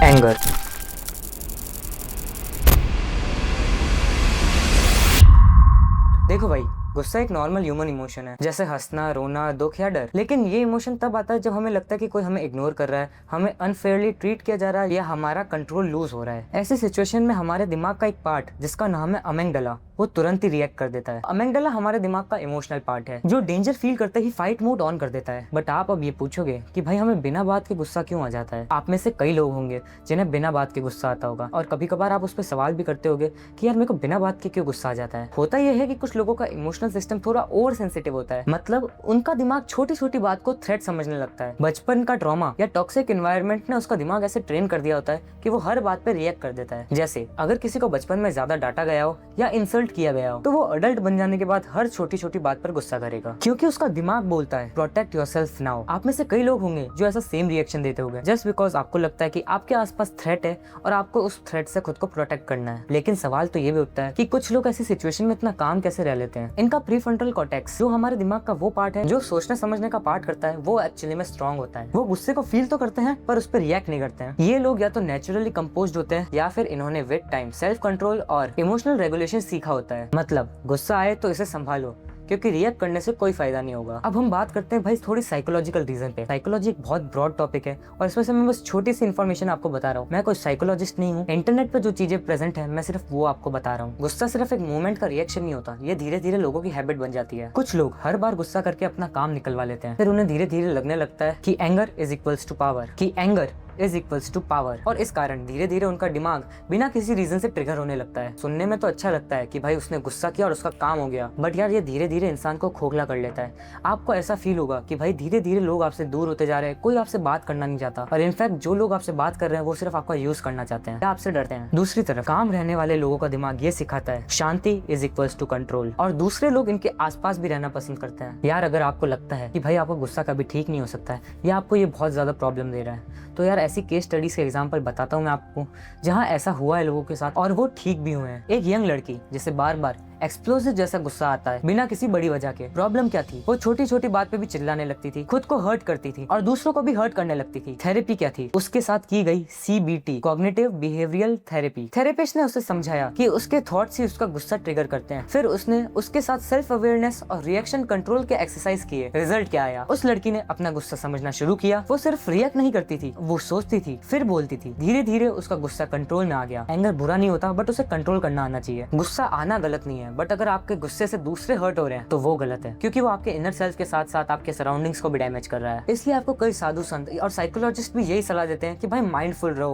Anger. देखो भाई, गुस्सा एक नॉर्मल ह्यूमन इमोशन है, जैसे हंसना, रोना, दुख या डर। लेकिन ये इमोशन तब आता है जब हमें लगता है कि कोई हमें इग्नोर कर रहा है, हमें अनफेयरली ट्रीट किया जा रहा है या हमारा कंट्रोल लूज हो रहा है। ऐसी सिचुएशन में हमारे दिमाग का एक पार्ट जिसका नाम है अमेगडाला, वो तुरंत ही रिएक्ट कर देता है। अमेगडाला हमारे दिमाग का इमोशनल पार्ट है जो डेंजर फील करते ही फाइट मोड ऑन कर देता है। बट आप अब ये पूछोगे कि भाई हमें बिना बात के गुस्सा क्यों आ जाता है। आप में से कई लोग होंगे जिन्हें बिना बात के गुस्सा आता होगा, और कभी कभार आप उस पर सवाल भी करते होगे कि यार मेरे को बिना बात के क्यों गुस्सा आ जाता है। होता यह है कि कुछ लोगों का इमोशनल सिस्टम थोड़ा ओवर सेंसिटिव होता है, मतलब उनका दिमाग छोटी छोटी बात को थ्रेट समझने लगता है। बचपन का ट्रॉमा या टॉक्सिक एनवायरनमेंट ने उसका दिमाग ऐसे ट्रेन कर दिया होता है कि वो हर बात पे रिएक्ट कर देता है। जैसे अगर किसी को बचपन में ज्यादा डांटा गया हो या इंसल्ट किया गया हो, तो वो अडल्ट बन जाने के बाद हर छोटी छोटी बात पर गुस्सा करेगा, क्योंकि उसका दिमाग बोलता है प्रोटेक्ट योरसेल्फ नाउ। आप में से कई लोग होंगे जो ऐसा सेम रिएक्शन देते होंगे, जस्ट बिकॉज आपको लगता है कि आपके आसपास थ्रेट है और आपको उस थ्रेट से खुद को प्रोटेक्ट करना है। लेकिन सवाल तो ये भी उठता है कि कुछ लोग ऐसी सिचुएशन में इतना काम कैसे रह लेते हैं। इनका प्रीफ्रंटल कॉर्टेक्स, जो हमारे दिमाग का वो पार्ट है जो सोचने समझने का पार्ट करता है, वो एक्चुअली में स्ट्रांग होता है। वो गुस्से को फील तो करते हैं पर उस पर रिएक्ट नहीं करते हैं। ये लोग या तो नेचुरली कंपोज्ड होते हैं या फिर इन्होंने विद टाइम सेल्फ कंट्रोल और इमोशनल रेगुलेशन सीखा होता है। मतलब गुस्सा आए तो इसे संभालो, क्योंकि रिएक्ट करने से कोई फायदा नहीं होगा। अब हम बात करते हैं भाई थोड़ी साइकोलॉजिकल रीजन पे। साइकोलॉजी एक बहुत ब्रॉड टॉपिक है और इसमें से मैं बस छोटी सी इन्फॉर्मेशन आपको बता रहा हूँ। मैं कोई साइकोलॉजिस्ट नहीं हूँ। इंटरनेट पे जो चीजें प्रेजेंट है मैं सिर्फ वो आपको बता रहा हूँ। गुस्सा सिर्फ एक मूवमेंट का रिएक्शन नहीं होता, ये धीरे धीरे लोगों की हैबिट बन जाती है। कुछ लोग हर बार गुस्सा करके अपना काम निकलवा लेते हैं, फिर उन्हें धीरे धीरे लगने लगता है कि anger is equals to power, कि anger is equals to power. और इस कारण धीरे धीरे उनका दिमाग बिना किसी रीजन से ट्रिगर होने लगता है। सुनने में तो अच्छा लगता है कि भाई उसने गुस्सा किया और उसका काम हो गया, बट यार ये धीरे धीरे इंसान को खोखला कर लेता है। आपको ऐसा फील होगा कि भाई धीरे धीरे लोग आपसे दूर होते जा रहे हैं, कोई आपसे बात करना नहीं चाहता, और इनफैक्ट जो लोग आपसे बात कर रहे हैं वो सिर्फ आपका यूज करना चाहते हैं या आपसे डरते हैं। दूसरी तरफ काम रहने वाले लोगों का दिमाग ये सिखाता है शांति इज इक्वल्स टू कंट्रोल, और दूसरे लोग इनके आसपास भी रहना पसंद करते हैं। यार अगर आपको लगता है कि भाई आपको गुस्सा कभी ठीक नहीं हो सकता है या आपको ये बहुत ज्यादा प्रॉब्लम दे रहा है, तो यार ऐसी केस स्टडीज के एग्जांपल बताता हूँ मैं आपको जहाँ ऐसा हुआ है लोगों के साथ और वो ठीक भी हुए हैं। एक यंग लड़की जिसे बार बार एक्सप्लोसिव जैसा गुस्सा आता है बिना किसी बड़ी वजह के। प्रॉब्लम क्या थी, वो छोटी छोटी बात पे भी चिल्लाने लगती थी, खुद को हर्ट करती थी और दूसरों को भी हर्ट करने लगती थी। थेरेपी क्या थी, उसके साथ की गई CBT, cognitive behavioural therapy. Therapist ने उसे समझाया कि उसके थॉट्स ही उसका गुस्सा ट्रिगर करते हैं। फिर उसने उसके साथ सेल्फ अवेयरनेस और रिएक्शन कंट्रोल के एक्सरसाइज किए। रिजल्ट क्या आया, उस लड़की ने अपना गुस्सा समझना शुरू किया। वो सिर्फ रिएक्ट नहीं करती थी, वो सोचती थी फिर बोलती थी। धीरे धीरे उसका गुस्सा कंट्रोल में आ गया। एंगर बुरा नहीं होता, बट उसे कंट्रोल करना आना चाहिए। गुस्सा आना गलत नहीं है, बट अगर आपके गुस्से से दूसरे हर्ट हो रहे हैं तो वो गलत है, क्योंकि वो आपके इनर सेल्फ के साथ साथ आपके सराउंडिंग्स को भी डैमेज कर रहा है। इसलिए आपको कई साधु संत और साइकोलॉजिस्ट भी यही सलाह देते हैं कि भाई माइंडफुल रहो,